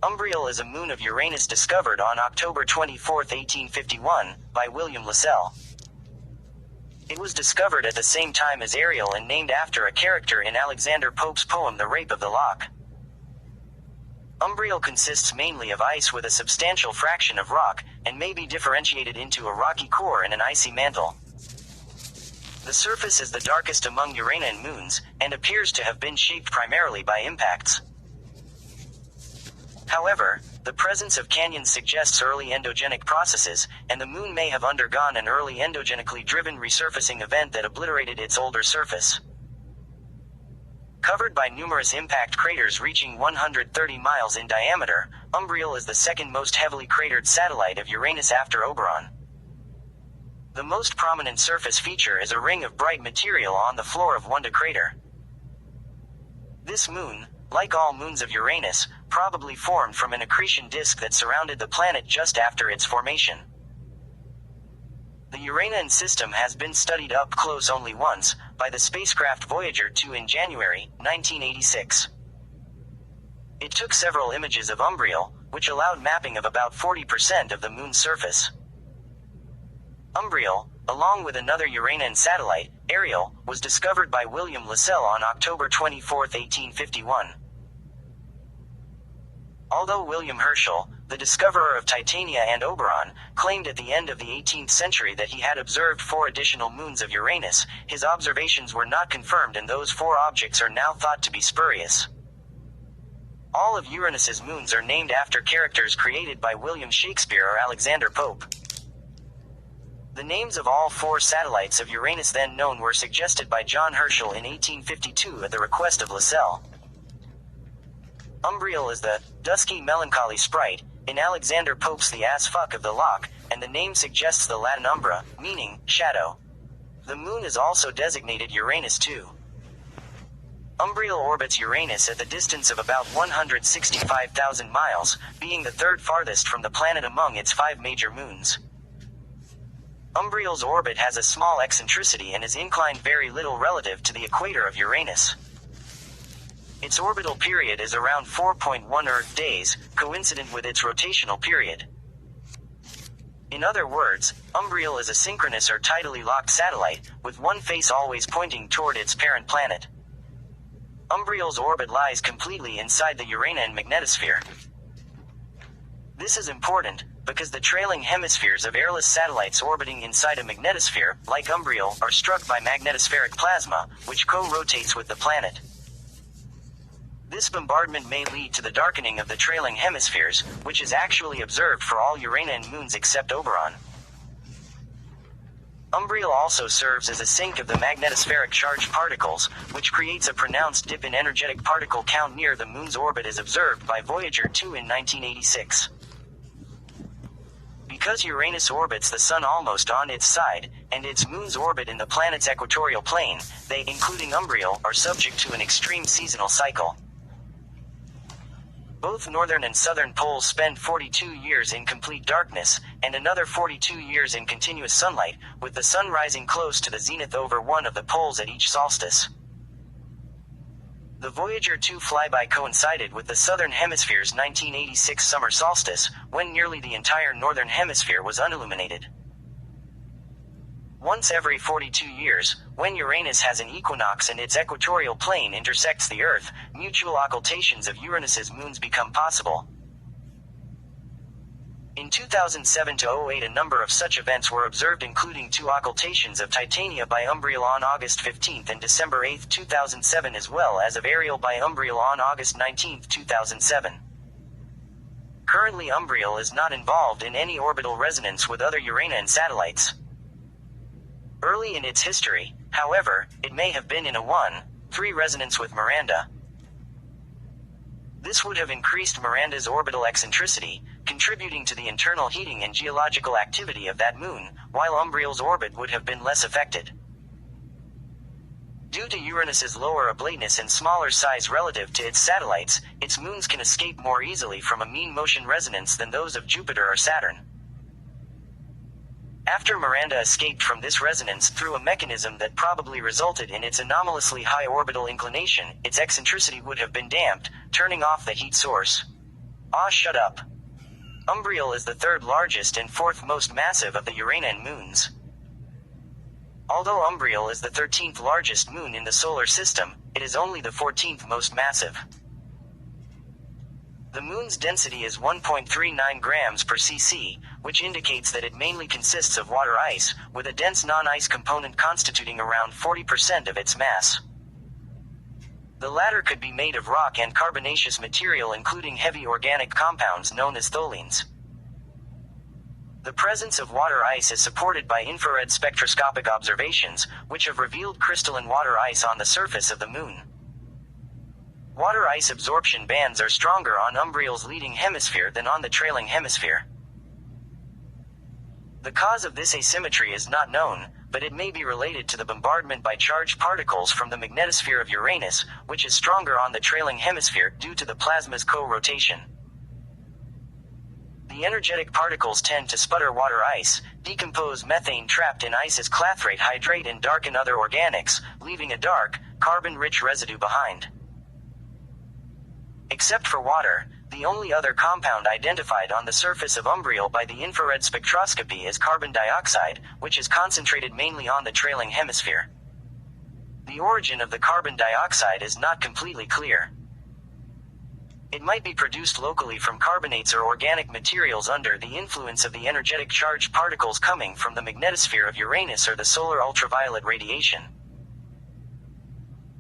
Umbriel is a moon of Uranus discovered on October 24, 1851, by William Lassell. It was discovered at the same time as Ariel and named after a character in Alexander Pope's poem The Rape of the Lock. Umbriel consists mainly of ice with a substantial fraction of rock, and may be differentiated into a rocky core and an icy mantle. The surface is the darkest among Uranian moons, and appears to have been shaped primarily by impacts. However, the presence of canyons suggests early endogenic processes, and the moon may have undergone an early endogenically driven resurfacing event that obliterated its older surface. Covered by numerous impact craters reaching 130 miles in diameter, Umbriel is the second most heavily cratered satellite of Uranus after Oberon. The most prominent surface feature is a ring of bright material on the floor of Wunda crater. This moon, like all moons of Uranus, probably formed from an accretion disk that surrounded the planet just after its formation. The Uranian system has been studied up close only once, by the spacecraft Voyager 2 in January 1986. It took several images of Umbriel, which allowed mapping of about 40% of the moon's surface. Umbriel, along with another Uranian satellite, Ariel, was discovered by William Lassell on October 24, 1851. Although William Herschel, the discoverer of Titania and Oberon, claimed at the end of the 18th century that he had observed 4 additional moons of Uranus, his observations were not confirmed and those 4 objects are now thought to be spurious. All of Uranus's moons are named after characters created by William Shakespeare or Alexander Pope. The names of all 4 satellites of Uranus then known were suggested by John Herschel in 1852 at the request of Lassell. Umbriel is the dusky melancholy sprite, in Alexander Pope's The As Fuck of the Lock, and the name suggests the Latin umbra, meaning shadow. The moon is also designated Uranus too. Umbriel orbits Uranus at the distance of about 165,000 miles, being the 3rd farthest from the planet among its 5 major moons. Umbriel's orbit has a small eccentricity and is inclined very little relative to the equator of Uranus. Its orbital period is around 4.1 Earth days, coincident with its rotational period. In other words, Umbriel is a synchronous or tidally locked satellite, with one face always pointing toward its parent planet. Umbriel's orbit lies completely inside the Uranian magnetosphere. This is important, because the trailing hemispheres of airless satellites orbiting inside a magnetosphere, like Umbriel, are struck by magnetospheric plasma, which co-rotates with the planet. This bombardment may lead to the darkening of the trailing hemispheres, which is actually observed for all Uranian moons except Oberon. Umbriel also serves as a sink of the magnetospheric charged particles, which creates a pronounced dip in energetic particle count near the moon's orbit as observed by Voyager 2 in 1986. Because Uranus orbits the Sun almost on its side, and its moons orbit in the planet's equatorial plane, they, including Umbriel, are subject to an extreme seasonal cycle. Both northern and southern poles spend 42 years in complete darkness, and another 42 years in continuous sunlight, with the sun rising close to the zenith over one of the poles at each solstice. The Voyager 2 flyby coincided with the southern hemisphere's 1986 summer solstice, when nearly the entire northern hemisphere was unilluminated. Once every 42 years, when Uranus has an equinox and its equatorial plane intersects the Earth, mutual occultations of Uranus's moons become possible. In 2007-08 a number of such events were observed, including 2 occultations of Titania by Umbriel on August 15 and December 8, 2007, as well as of Ariel by Umbriel on August 19, 2007. Currently Umbriel is not involved in any orbital resonance with other Uranian satellites. Early in its history, however, it may have been in a 1-3 resonance with Miranda. This would have increased Miranda's orbital eccentricity, contributing to the internal heating and geological activity of that moon, while Umbriel's orbit would have been less affected. Due to Uranus's lower ablateness and smaller size relative to its satellites, its moons can escape more easily from a mean motion resonance than those of Jupiter or Saturn. After Miranda escaped from this resonance through a mechanism that probably resulted in its anomalously high orbital inclination, its eccentricity would have been damped, turning off the heat source. Ah, shut up. Umbriel is the third largest and fourth most massive of the Uranian moons. Although Umbriel is the 13th largest moon in the solar system, it is only the 14th most massive. The moon's density is 1.39 grams per cc, which indicates that it mainly consists of water ice, with a dense non-ice component constituting around 40% of its mass. The latter could be made of rock and carbonaceous material including heavy organic compounds known as tholins. The presence of water ice is supported by infrared spectroscopic observations, which have revealed crystalline water ice on the surface of the moon. Water ice absorption bands are stronger on Umbriel's leading hemisphere than on the trailing hemisphere. The cause of this asymmetry is not known, but it may be related to the bombardment by charged particles from the magnetosphere of Uranus, which is stronger on the trailing hemisphere due to the plasma's co-rotation. The energetic particles tend to sputter water ice, decompose methane trapped in ice as clathrate hydrate and darken other organics, leaving a dark, carbon-rich residue behind. Except for water, the only other compound identified on the surface of Umbriel by the infrared spectroscopy is carbon dioxide, which is concentrated mainly on the trailing hemisphere. The origin of the carbon dioxide is not completely clear. It might be produced locally from carbonates or organic materials under the influence of the energetic charged particles coming from the magnetosphere of Uranus or the solar ultraviolet radiation.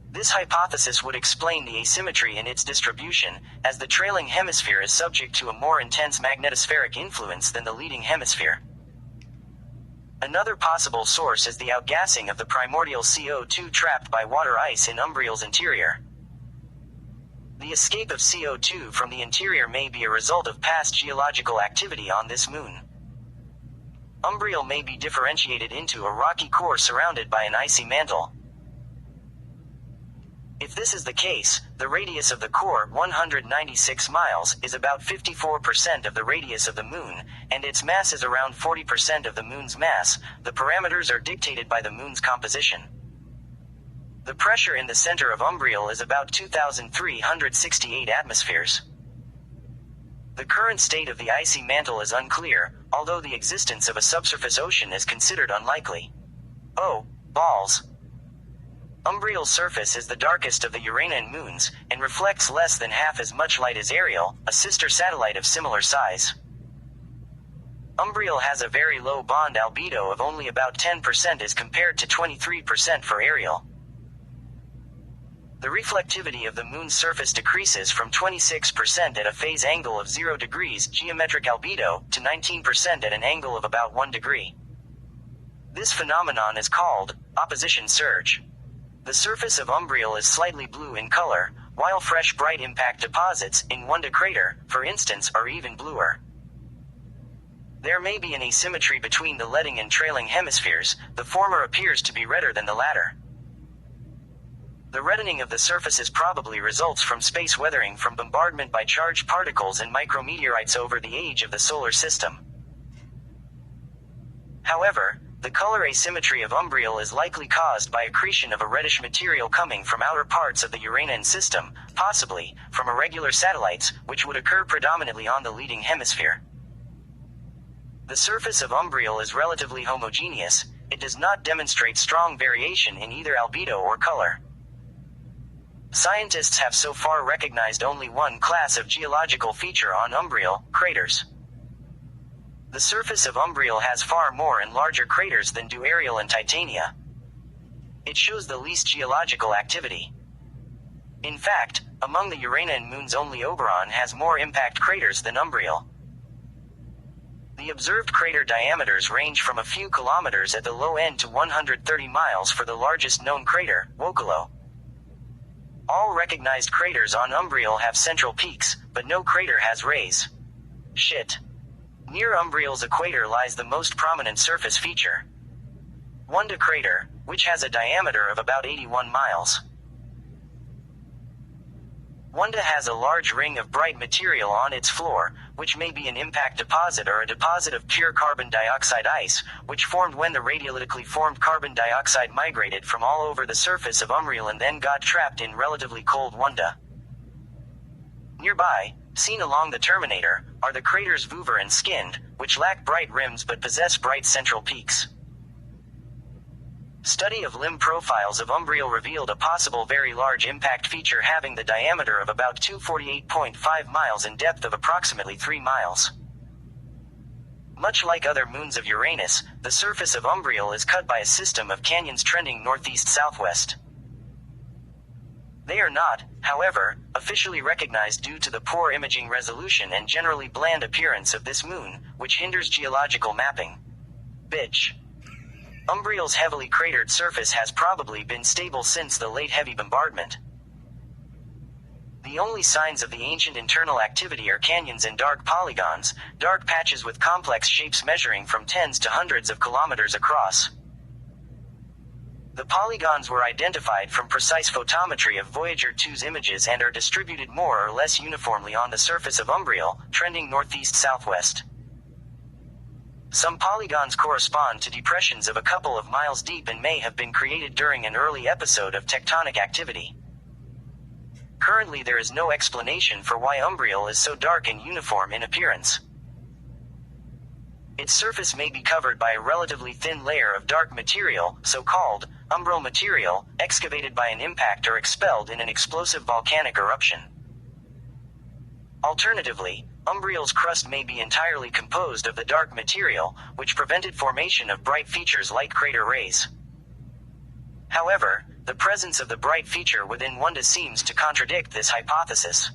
This hypothesis would explain the asymmetry in its distribution, as the trailing hemisphere is subject to a more intense magnetospheric influence than the leading hemisphere. Another possible source is the outgassing of the primordial CO2 trapped by water ice in Umbriel's interior. The escape of CO2 from the interior may be a result of past geological activity on this moon. Umbriel may be differentiated into a rocky core surrounded by an icy mantle. If this is the case, the radius of the core, 196 miles, is about 54% of the radius of the moon, and its mass is around 40% of the moon's mass. The parameters are dictated by the moon's composition. The pressure in the center of Umbriel is about 2,368 atmospheres. The current state of the icy mantle is unclear, although the existence of a subsurface ocean is considered unlikely. Oh, balls. Umbriel's surface is the darkest of the Uranian moons, and reflects less than half as much light as Ariel, a sister satellite of similar size. Umbriel has a very low bond albedo of only about 10% as compared to 23% for Ariel. The reflectivity of the moon's surface decreases from 26% at a phase angle of 0 degrees geometric albedo to 19% at an angle of about 1 degree. This phenomenon is called opposition surge. The surface of Umbriel is slightly blue in color, while fresh bright impact deposits in Wanda crater, for instance, are even bluer. There may be an asymmetry between the leading and trailing hemispheres. The former appears to be redder than the latter. The reddening of the surfaces probably results from space weathering from bombardment by charged particles and micrometeorites over the age of the solar system. However, the color asymmetry of Umbriel is likely caused by accretion of a reddish material coming from outer parts of the Uranian system, possibly from irregular satellites, which would occur predominantly on the leading hemisphere. The surface of Umbriel is relatively homogeneous. It does not demonstrate strong variation in either albedo or color. Scientists have so far recognized only one class of geological feature on Umbriel: craters. The surface of Umbriel has far more and larger craters than do Ariel and Titania. It shows the least geological activity. In fact, among the Uranian moons only Oberon has more impact craters than Umbriel. The observed crater diameters range from a few kilometers at the low end to 130 miles for the largest known crater, Wokalo. All recognized craters on Umbriel have central peaks, but no crater has rays. Shit. Near Umbriel's equator lies the most prominent surface feature, Wanda crater, which has a diameter of about 81 miles. Wanda has a large ring of bright material on its floor, which may be an impact deposit or a deposit of pure carbon dioxide ice, which formed when the radiolytically formed carbon dioxide migrated from all over the surface of Umbriel and then got trapped in relatively cold Wanda. Nearby, seen along the terminator, are the craters Vouvre and Skind, which lack bright rims but possess bright central peaks. Study of limb profiles of Umbriel revealed a possible very large impact feature having the diameter of about 248.5 miles and depth of approximately 3 miles. Much like other moons of Uranus, the surface of Umbriel is cut by a system of canyons trending northeast-southwest. They are not, however, officially recognized due to the poor imaging resolution and generally bland appearance of this moon, which hinders geological mapping. Bitch. Umbriel's heavily cratered surface has probably been stable since the late heavy bombardment. The only signs of the ancient internal activity are canyons and dark polygons, dark patches with complex shapes measuring from tens to hundreds of kilometers across. The polygons were identified from precise photometry of Voyager 2's images and are distributed more or less uniformly on the surface of Umbriel, trending northeast-southwest. Some polygons correspond to depressions of a couple of miles deep and may have been created during an early episode of tectonic activity. Currently there is no explanation for why Umbriel is so dark and uniform in appearance. Its surface may be covered by a relatively thin layer of dark material, so-called umbral material, excavated by an impact or expelled in an explosive volcanic eruption. Alternatively, Umbriel's crust may be entirely composed of the dark material, which prevented formation of bright features like crater rays. However, the presence of the bright feature within Wunda seems to contradict this hypothesis.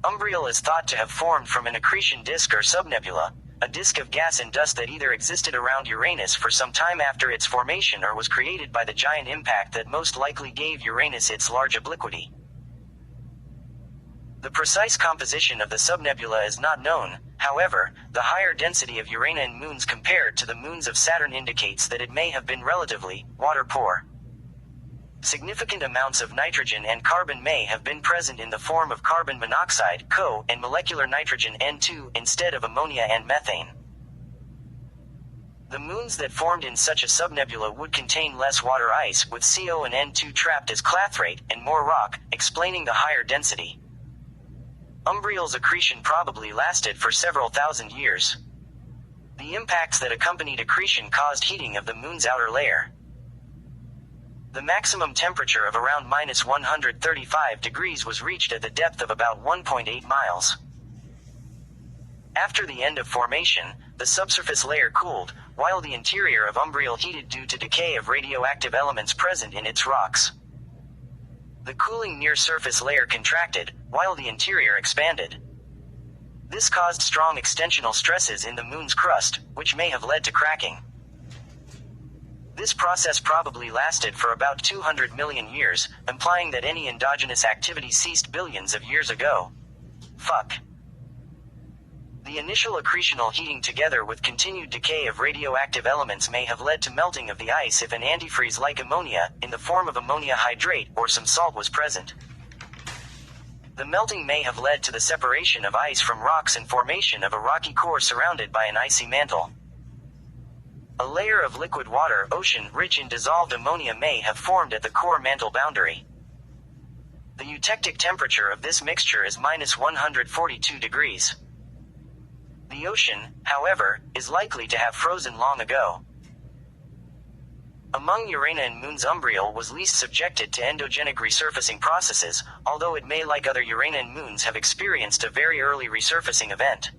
Umbriel is thought to have formed from an accretion disk or subnebula, a disk of gas and dust that either existed around Uranus for some time after its formation or was created by the giant impact that most likely gave Uranus its large obliquity. The precise composition of the subnebula is not known, however, the higher density of Uranian moons compared to the moons of Saturn indicates that it may have been relatively water-poor. Significant amounts of nitrogen and carbon may have been present in the form of carbon monoxide (CO) and molecular nitrogen N2 instead of ammonia and methane. The moons that formed in such a subnebula would contain less water ice with CO and N2 trapped as clathrate and more rock, explaining the higher density. Umbriel's accretion probably lasted for several thousand years. The impacts that accompanied accretion caused heating of the moon's outer layer. The maximum temperature of around -135 degrees was reached at the depth of about 1.8 miles. After the end of formation, the subsurface layer cooled, while the interior of Umbriel heated due to decay of radioactive elements present in its rocks. The cooling near-surface layer contracted, while the interior expanded. This caused strong extensional stresses in the moon's crust, which may have led to cracking. This process probably lasted for about 200 million years, implying that any endogenous activity ceased billions of years ago. Fuck. The initial accretional heating together with continued decay of radioactive elements may have led to melting of the ice if an antifreeze like ammonia, in the form of ammonia hydrate or some salt was present. The melting may have led to the separation of ice from rocks and formation of a rocky core surrounded by an icy mantle. A layer of liquid water ocean rich in dissolved ammonia may have formed at the core mantle boundary. The eutectic temperature of this mixture is -142 degrees. The ocean, however, is likely to have frozen long ago. Among Uranian moons, Umbriel was least subjected to endogenic resurfacing processes, although it may, like other Uranian moons, have experienced a very early resurfacing event.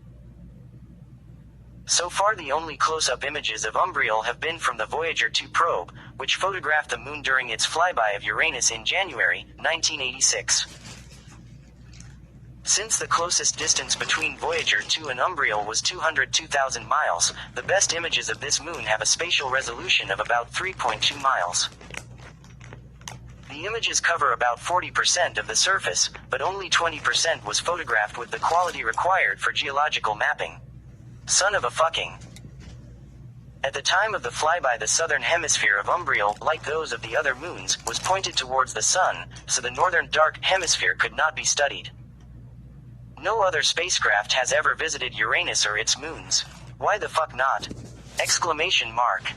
So far the only close-up images of Umbriel have been from the Voyager 2 probe, which photographed the moon during its flyby of Uranus in January 1986. Since the closest distance between Voyager 2 and Umbriel was 202,000 miles, the best images of this moon have a spatial resolution of about 3.2 miles. The images cover about 40% of the surface, but only 20% was photographed with the quality required for geological mapping. Son of a fucking. At the time of the flyby, the southern hemisphere of Umbriel, like those of the other moons, was pointed towards the sun, so the northern dark hemisphere could not be studied. No other spacecraft has ever visited Uranus or its moons. Why the fuck not? Exclamation mark.